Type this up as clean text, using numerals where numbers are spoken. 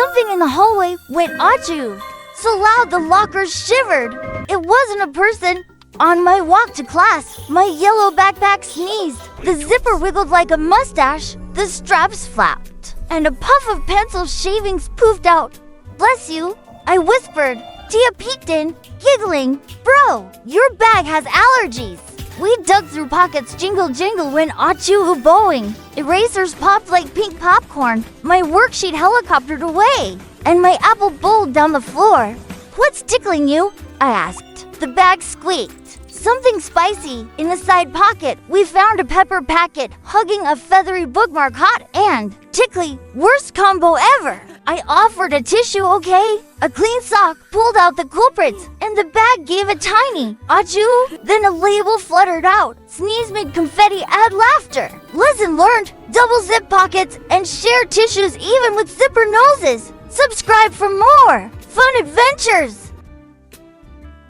Something in the hallway went ACHOO. So loud the lockers shivered. It wasn't a person. On my walk to class, my yellow backpack sneezed. The zipper wiggled like a mustache. The straps flapped. And a puff of pencil shavings poofed out. "Bless you," I whispered. Tia peeked in, giggling. "Bro, your bag has allergies." We dug through pockets, jingle when ACHOO bowing. Erasers popped like pink popcorn. My worksheet helicoptered away. And my apple bowled down the floor. "What's tickling you?" I asked. The bag squeaked. "Something spicy." In the side pocket, we found a pepper packet, hugging a feathery bookmark, hot and tickly. Worst combo ever. I offered a tissue, okay? A clean sock pulled out the culprits, and the bag gave a tiny ACHOO. Then a label fluttered out. Sneeze made confetti, add laughter. Lesson learned. Double zip pockets and share tissues even with zipper noses. Subscribe for more fun adventures.